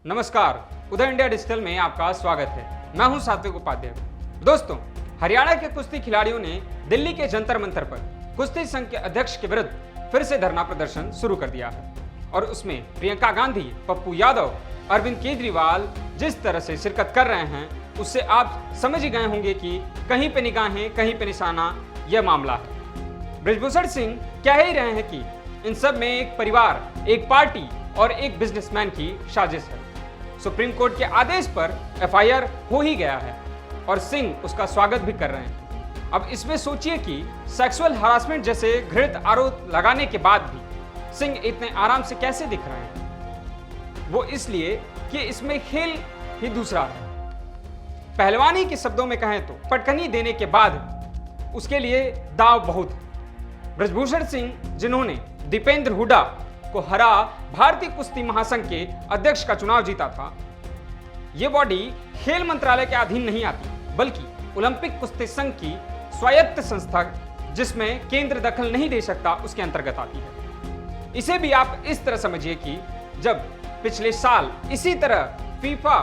नमस्कार, उदय India digital में आपका स्वागत है। मैं हूं सात्विक उपाध्याय। दोस्तों, हरियाणा के कुश्ती खिलाड़ियों ने दिल्ली के जंतर मंतर पर कुश्ती संघ के अध्यक्ष के विरुद्ध फिर से धरना प्रदर्शन शुरू कर दिया है और उसमें प्रियंका गांधी, पप्पू यादव, अरविंद केजरीवाल जिस तरह से शिरकत कर रहे हैं उससे आप समझ ही गए होंगे कि कहीं पे निगाहें कहीं पे निशाना यह मामला है। बृजभूषण सिंह कह ही रहे हैं कि इन सब में एक परिवार, एक पार्टी और एक बिजनेसमैन की साजिश है। सुप्रीम कोर्ट के आदेश पर एफआईआर हो ही गया है और सिंह उसका स्वागत भी कर रहे हैं। अब इसमें सोचिए कि सेक्सुअल हरासमेंट जैसे घृणित आरोप लगाने के बाद भी सिंह इतने आराम से कैसे दिख रहे हैं। वो इसलिए कि इसमें खेल ही दूसरा है। पहलवानी के शब्दों में कहें तो पटकनी देने के बाद उसके लिए दाव बहुत है। बृजभूषण सिंह जिन्होंने दीपेंद्र हुड्डा को हरा भारतीय कुश्ती महासंघ के अध्यक्ष का चुनाव जीता था, यह बॉडी खेल मंत्रालय के अधीन नहीं आती बल्कि ओलंपिक कुश्ती संघ की स्वायत्त संस्था जिसमें केंद्र दखल नहीं दे सकता उसके अंतर्गत आती है। इसे भी आप इस तरह समझिए कि जब पिछले साल इसी तरह फीफा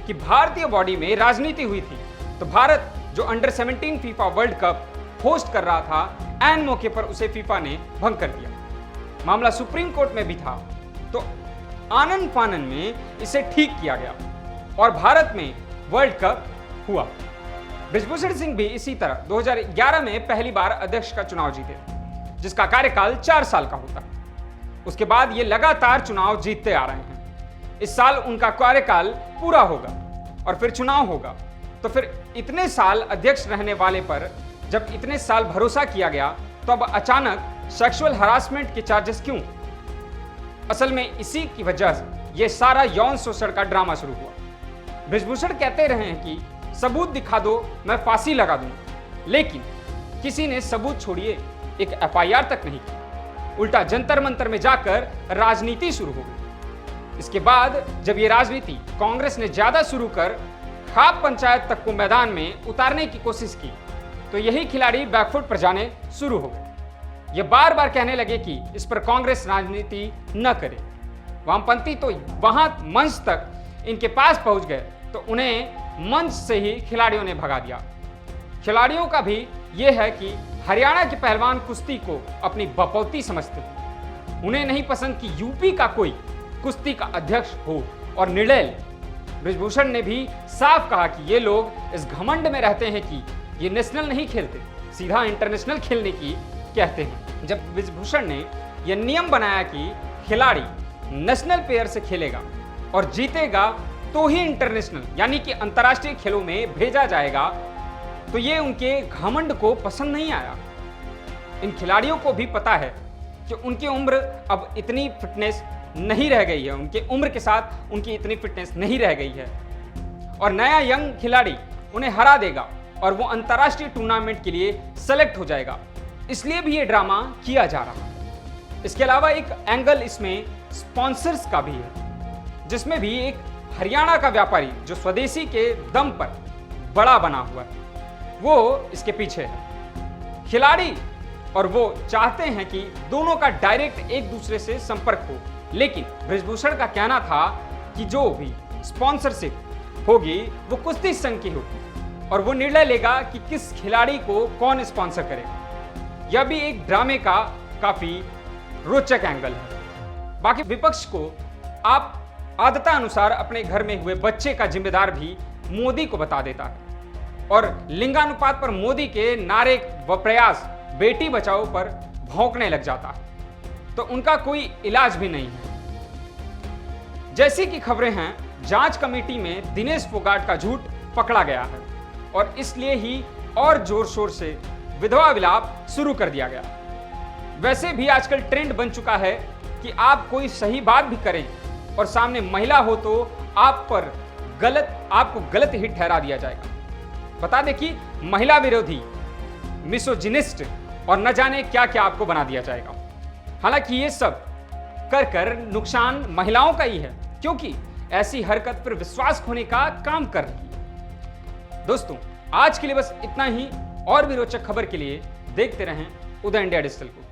की भारतीय बॉडी में राजनीति हुई थी तो भारत जो under 17 FIFA world cup host कर रहा था, ऐन मौके पर उसे फीफा ने भंग कर दिया। मामला सुप्रीम कोर्ट में भी था तो आनन फानन में इसे ठीक किया गया और भारत में वर्ल्ड कप हुआ। बृजभूषण सिंह भी इसी तरह 2011 में पहली बार अध्यक्ष का चुनाव जीते, जिसका कार्यकाल 4 साल का होता। उसके बाद ये लगातार चुनाव जीतते आ रहे हैं। इस साल उनका कार्यकाल पूरा होगा और फिर चुनाव होगा। तो फिर इतने साल अध्यक्ष रहने वाले पर जब इतने साल भरोसा किया गया तो अब अचानक सेक्सुअल हरासमेंट के चार्जेस क्यों? असल में इसी की वजह से यह सारा यौन शोषण का ड्रामा शुरू हुआ। बृजभूषण कहते रहे हैं कि सबूत दिखा दो, मैं फांसी लगा दूंगा, लेकिन किसी ने सबूत छोड़िए एक एफआईआर तक नहीं की। उल्टा जंतर मंतर में जाकर राजनीति शुरू हो गई। इसके बाद जब यह राजनीति कांग्रेस ने ज्यादा शुरू कर खाप पंचायत तक को मैदान में उतारने की कोशिश की तो यही खिलाड़ी बैकफुट पर जाने शुरू हो गए। ये बार बार कहने लगे कि इस पर कांग्रेस राजनीति न करे। वामपंथी तो वहां मंच तक इनके पास पहुंच गए तो उन्हें मंच से ही खिलाड़ियों ने भगा दिया। खिलाड़ियों का भी यह है कि हरियाणा के पहलवान कुश्ती को अपनी बपौती समझते हैं। उन्हें नहीं पसंद कि यूपी का कोई कुश्ती का अध्यक्ष हो और निर्णय ले। बृजभूषण ने भी साफ कहा कि ये लोग इस घमंड में रहते हैं कि ये नेशनल नहीं खेलते, सीधा इंटरनेशनल खेलने की कहते हैं। जब बृजभूषण ने यह नियम बनाया कि खिलाड़ी नेशनल पेयर से खेलेगा और जीतेगा तो ही इंटरनेशनल यानी कि अंतर्राष्ट्रीय खेलों में भेजा जाएगा तो ये उनके घमंड को पसंद नहीं आया। इन खिलाड़ियों को भी पता है कि उनकी उम्र अब इतनी फिटनेस नहीं रह गई है, उनके उम्र के साथ उनकी इतनी फिटनेस नहीं रह गई है और नया यंग खिलाड़ी उन्हें हरा देगा और वो अंतर्राष्ट्रीय टूर्नामेंट के लिए सेलेक्ट हो जाएगा। इसलिए भी ये ड्रामा किया जा रहा है। इसके अलावा एक एंगल इसमें स्पॉन्सर्स का भी है, जिसमें भी एक हरियाणा का व्यापारी जो स्वदेशी के दम पर बड़ा बना हुआ है वो इसके पीछे है। खिलाड़ी और वो चाहते हैं कि दोनों का डायरेक्ट एक दूसरे से संपर्क हो, लेकिन बृजभूषण का कहना था कि जो भी स्पॉन्सरशिप होगी वो कुश्ती संघ की होगी और वो निर्णय लेगा कि किस खिलाड़ी को कौन स्पॉन्सर करेगा। यह भी एक ड्रामे का काफी रोचक एंगल है। बाकी विपक्ष को आप आदतानुसार अपने घर में हुए बच्चे का जिम्मेदार भी मोदी को बता देता है और लिंगानुपात पर मोदी के नारे व प्रयास बेटी बचाओ पर भौंकने लग जाता है तो उनका कोई इलाज भी नहीं है। जैसी कि खबरें हैं, जांच कमेटी में दिनेश फोगाट का झूठ पकड़ा गया है और इसलिए ही और जोर शोर से विधवा विलाप शुरू कर दिया गया। वैसे भी आजकल ट्रेंड बन चुका है कि आप कोई सही बात भी करें और सामने महिला हो तो आपको गलत ही ठहरा दिया जाएगा। बता दें कि महिला विरोधी, मिसोजिनिस्ट और न जाने क्या क्या आपको बना दिया जाएगा। हालांकि ये सब कर नुकसान महिलाओं का ही है, क्योंकि ऐसी हरकत पर विश्वास खोने का काम कर रही है। दोस्तों, आज के लिए बस इतना ही। और भी रोचक खबर के लिए देखते रहें उदय इंडिया डिजिटल को।